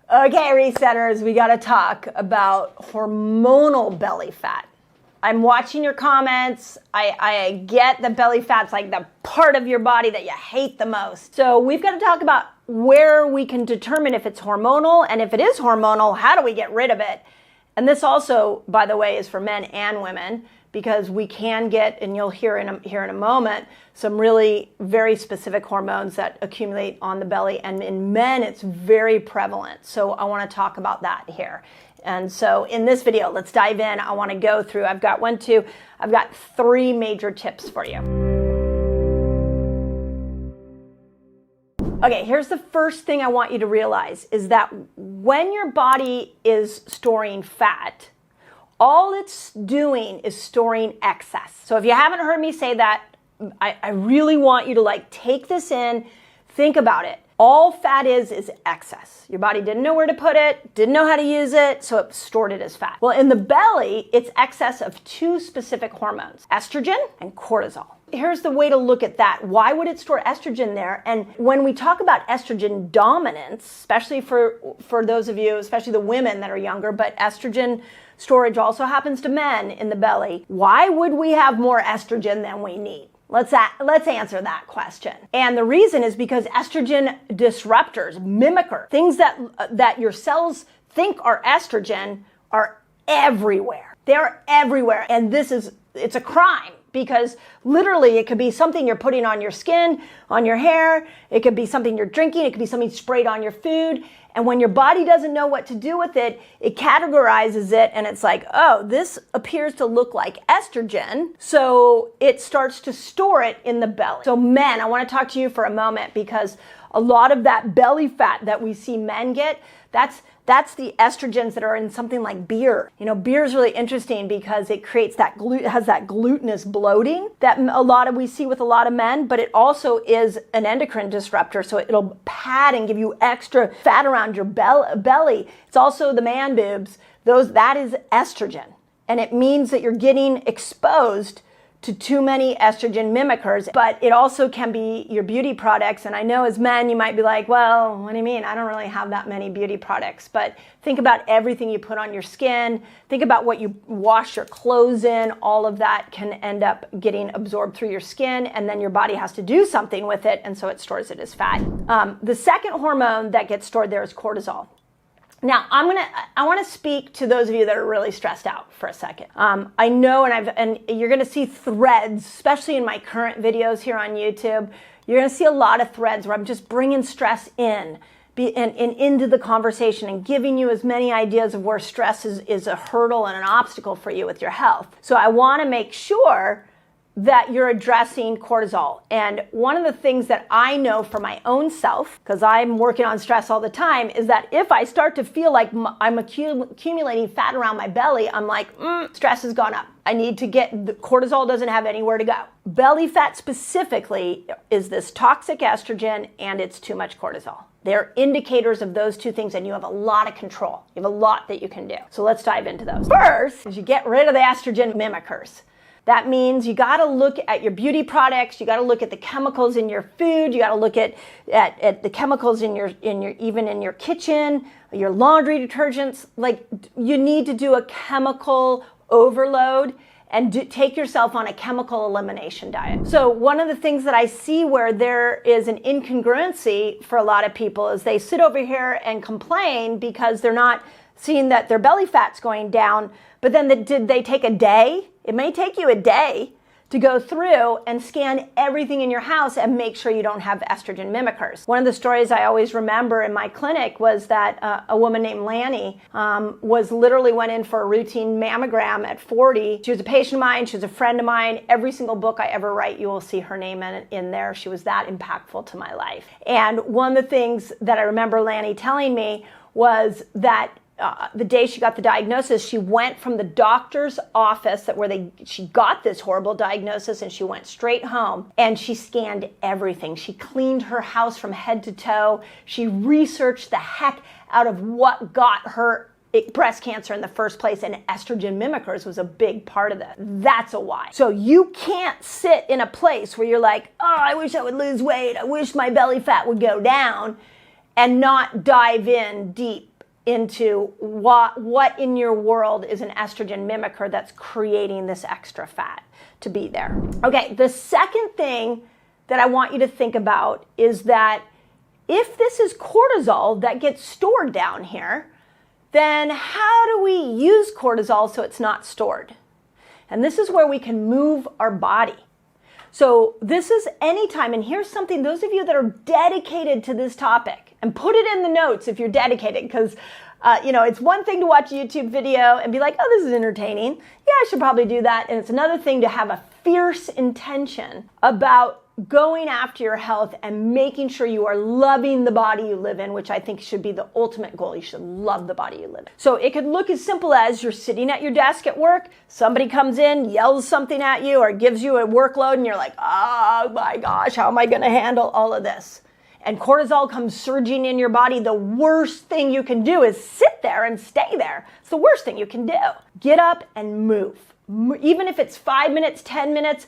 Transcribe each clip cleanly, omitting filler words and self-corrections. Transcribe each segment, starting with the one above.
Okay, resetters, we got to talk about hormonal belly fat. I'm watching your comments. I get that belly fat's like the part of your body that you hate the most. So we've got to talk about where we can determine if it's hormonal, and if it is hormonal, how do we get rid of it? And this also, by the way, is for men and women, because we can get, and you'll hear in a moment, some really very specific hormones that accumulate on the belly. And in men, it's very prevalent. So I want to talk about that here. And so in this video, let's dive in. I want to go through, I've got 3 major tips for you. Okay, here's the first thing I want you to realize is that when your body is storing fat, all it's doing is storing excess. So if you haven't heard me say that, I really want you to take this in, think about it. All fat is excess. Your body didn't know where to put it, didn't know how to use it, so it stored it as fat. Well, in the belly, it's excess of 2 specific hormones, estrogen and cortisol. Here's the way to look at that. Why would it store estrogen there? And when we talk about estrogen dominance, especially for those of you, especially the women that are younger, but estrogen storage also happens to men in the belly. Why would we have more estrogen than we need? Let's answer that question. And the reason is because estrogen disruptors, mimickers, things that your cells think are estrogen are everywhere. They're everywhere. And it's a crime, because literally it could be something you're putting on your skin, on your hair. It could be something you're drinking. It could be something sprayed on your food. And when your body doesn't know what to do with it, it categorizes it, and it's like, oh, this appears to look like estrogen. So it starts to store it in the belly. So men, I want to talk to you for a moment, because a lot of that belly fat that we see men get, that's the estrogens that are in something like beer. You know, beer is really interesting because it creates has that glutinous bloating that we see with a lot of men, but it also is an endocrine disruptor. So it'll pad and give you extra fat around your belly. It's also the man boobs. That is estrogen. And it means that you're getting exposed to too many estrogen mimickers, but it also can be your beauty products. And I know as men, you might be like, well, what do you mean? I don't really have that many beauty products. But think about everything you put on your skin. Think about what you wash your clothes in. All of that can end up getting absorbed through your skin, and then your body has to do something with it, and so it stores it as fat. The second hormone that gets stored there is cortisol. Now, I want to speak to those of you that are really stressed out for a second. I know, and you're going to see threads, especially in my current videos here on YouTube. You're going to see a lot of threads where I'm just bringing stress in and into the conversation and giving you as many ideas of where stress is a hurdle and an obstacle for you with your health. So I want to make sure that you're addressing cortisol. And one of the things that I know for my own self, because I'm working on stress all the time, is that if I start to feel like I'm accumulating fat around my belly, I'm like, stress has gone up. I need to the cortisol doesn't have anywhere to go. Belly fat specifically is this toxic estrogen, and it's too much cortisol. They're indicators of those 2 things, and you have a lot of control. You have a lot that you can do. So let's dive into those. First is you get rid of the estrogen mimickers. That means you got to look at your beauty products. You got to look at the chemicals in your food. You got to look at the chemicals in your even in your kitchen, your laundry detergents. Like, you need to do a chemical overload and take yourself on a chemical elimination diet. So one of the things that I see where there is an incongruency for a lot of people is they sit over here and complain because they're not seeing that their belly fat's going down, but then did they take a day? It may take you a day to go through and scan everything in your house and make sure you don't have estrogen mimickers. One of the stories I always remember in my clinic was that a woman named Lanny went in for a routine mammogram at 40. She was a patient of mine. She was a friend of mine. Every single book I ever write, you will see her name in there. She was that impactful to my life. And one of the things that I remember Lanny telling me was that the day she got the diagnosis, she went from the doctor's office she got this horrible diagnosis, and she went straight home and she scanned everything. She cleaned her house from head to toe. She researched the heck out of what got her breast cancer in the first place, and estrogen mimickers was a big part of that. That's a why. So you can't sit in a place where you're like, oh, I wish I would lose weight. I wish my belly fat would go down, and not dive in deep into what in your world is an estrogen mimicker that's creating this extra fat to be there. Okay, the second thing that I want you to think about is that if this is cortisol that gets stored down here, then how do we use cortisol so it's not stored? And this is where we can move our body. So this is anytime, and here's something, those of you that are dedicated to this topic, and put it in the notes if you're dedicated, because it's one thing to watch a YouTube video and be like, oh, this is entertaining. Yeah, I should probably do that. And it's another thing to have a fierce intention about going after your health and making sure you are loving the body you live in, which I think should be the ultimate goal. You should love the body you live in. So it could look as simple as you're sitting at your desk at work, somebody comes in, yells something at you, or gives you a workload, and you're like, oh my gosh, how am I going to handle all of this? And cortisol comes surging in your body. The worst thing you can do is sit there and stay there. It's the worst thing you can do. Get up and move. Even if it's 5 minutes, 10 minutes.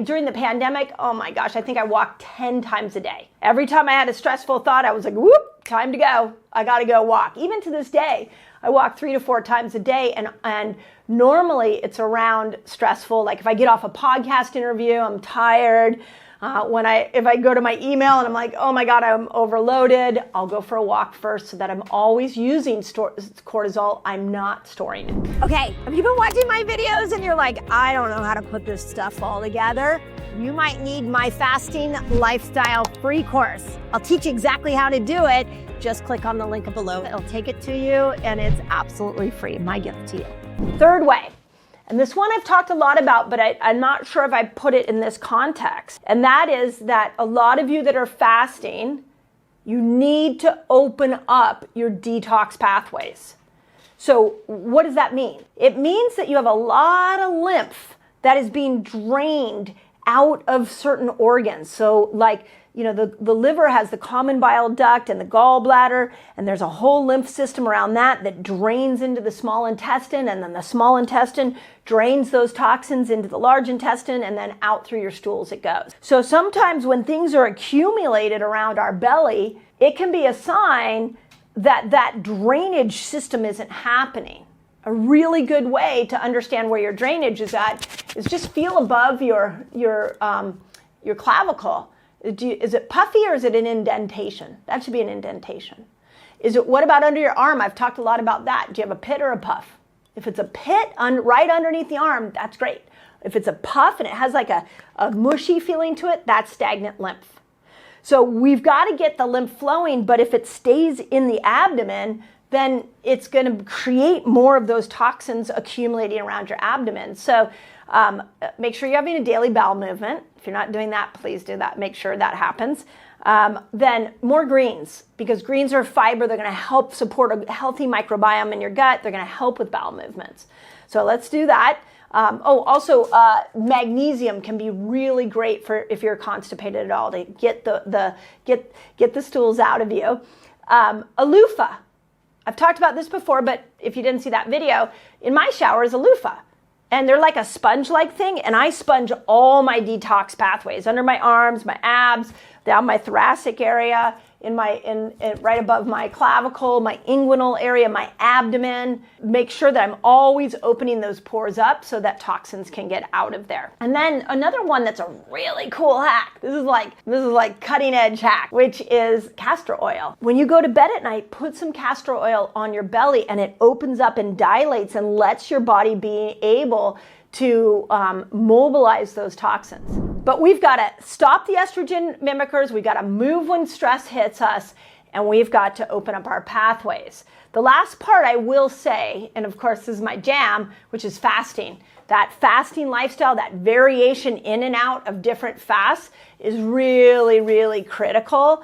During the pandemic, oh my gosh, I think I walked 10 times a day. Every time I had a stressful thought, I was like, whoop, time to go. I got to go walk. Even to this day, I walk 3 to 4 times a day. And normally it's around stressful. Like if I get off a podcast interview, I'm tired. If I go to my email and I'm like, oh my God, I'm overloaded, I'll go for a walk first so that I'm always using cortisol. I'm not storing it. Okay, have you been watching my videos and you're like, I don't know how to put this stuff all together? You might need my fasting lifestyle free course. I'll teach you exactly how to do it. Just click on the link below. It'll take it to you and it's absolutely free. My gift to you. Third way. And this one I've talked a lot about, but I'm not sure if I put it in this context. And that is that a lot of you that are fasting, you need to open up your detox pathways. So what does that mean? It means that you have a lot of lymph that is being drained out of certain organs. So like, the liver has the common bile duct and the gallbladder, and there's a whole lymph system around that drains into the small intestine, and then the small intestine drains those toxins into the large intestine, and then out through your stools it goes. So sometimes when things are accumulated around our belly, it can be a sign that that drainage system isn't happening. A really good way to understand where your drainage is at is just feel above your clavicle. Is it puffy or is it an indentation? That should be an indentation. What about under your arm? I've talked a lot about that. Do you have a pit or a puff? If it's a pit right underneath the arm, that's great. If it's a puff and it has like a mushy feeling to it, that's stagnant lymph. So we've got to get the lymph flowing, but if it stays in the abdomen, then it's going to create more of those toxins accumulating around your abdomen. So make sure you're having a daily bowel movement. If you're not doing that, please do that. Make sure that happens. Then more greens, because greens are fiber. They're going to help support a healthy microbiome in your gut. They're going to help with bowel movements. So let's do that. Also, magnesium can be really great for if you're constipated at all to get the stools out of you. A loofah. I've talked about this before, but if you didn't see that video, in my shower is a loofah. And they're like a sponge-like thing, and I sponge all my detox pathways under my arms, my abs, down my thoracic area, right above my clavicle, my inguinal area, my abdomen. Make sure that I'm always opening those pores up so that toxins can get out of there. And then another one that's a really cool hack. This is like cutting edge hack, which is castor oil. When you go to bed at night, put some castor oil on your belly and it opens up and dilates and lets your body be able to mobilize those toxins. But we've got to stop the estrogen mimickers, we've got to move when stress hits us, and we've got to open up our pathways. The last part I will say, and of course this is my jam, which is fasting. That fasting lifestyle, that variation in and out of different fasts is really, really critical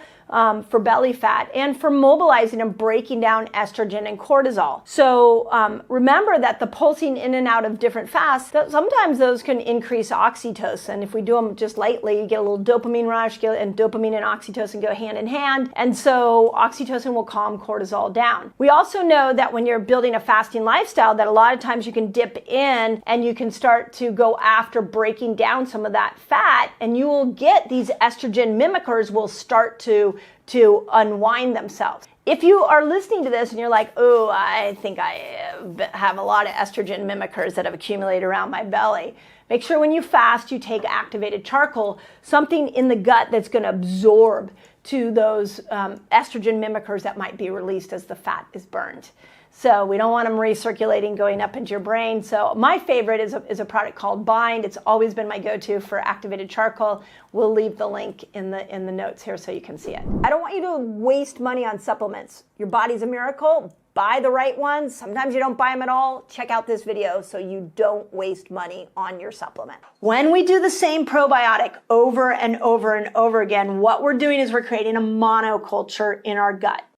for belly fat and for mobilizing and breaking down estrogen and cortisol. So remember that the pulsing in and out of different fasts, sometimes those can increase oxytocin. If we do them just lightly, you get a little dopamine rush, and dopamine and oxytocin go hand in hand. And so oxytocin will calm cortisol down. We also know that when you're building a fasting lifestyle, that a lot of times you can dip in and you can start to go after breaking down some of that fat, and you will get these estrogen mimickers will start to to unwind themselves. If you are listening to this and you're like, oh, I think I have a lot of estrogen mimickers that have accumulated around my belly, make sure when you fast, you take activated charcoal, something in the gut that's going to absorb to those estrogen mimickers that might be released as the fat is burned. So we don't want them recirculating, going up into your brain. So my favorite is a product called Bind. It's always been my go-to for activated charcoal. We'll leave the link in the notes here so you can see it. I don't want you to waste money on supplements. Your body's a miracle. Buy the right ones. Sometimes you don't buy them at all. Check out this video so you don't waste money on your supplement. When we do the same probiotic over and over and over again, what we're doing is we're creating a monoculture in our gut.